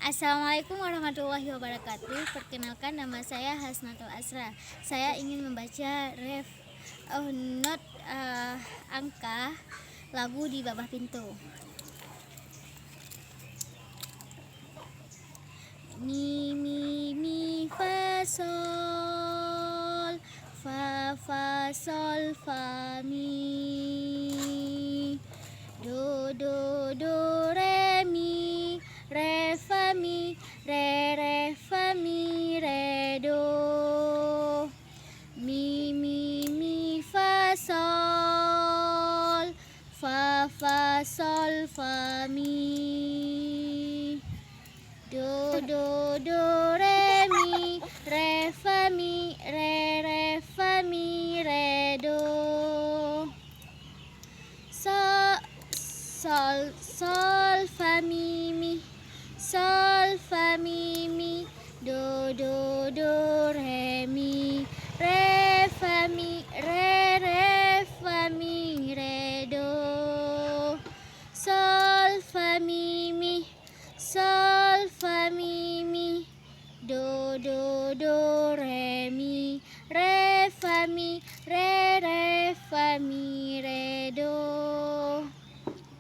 Assalamualaikum warahmatullahi wabarakatuh. Perkenalkan, nama saya Hasnatul Asra. Saya ingin membaca not angka lagu di bawah pintu. Mi mi mi fa sol, fa sol fa mi, do do do re mi, re fa mi, re fa mi, re do, mi mi fa sol, fa sol fa mi, do do do re mi, re fa mi, re fa mi, re do, sol sol fa mi mi, sol fa mi mi, do do do re mi, re fa mi, re fa mi, re do, sol fa mi mi, sol fa mi mi, do do do re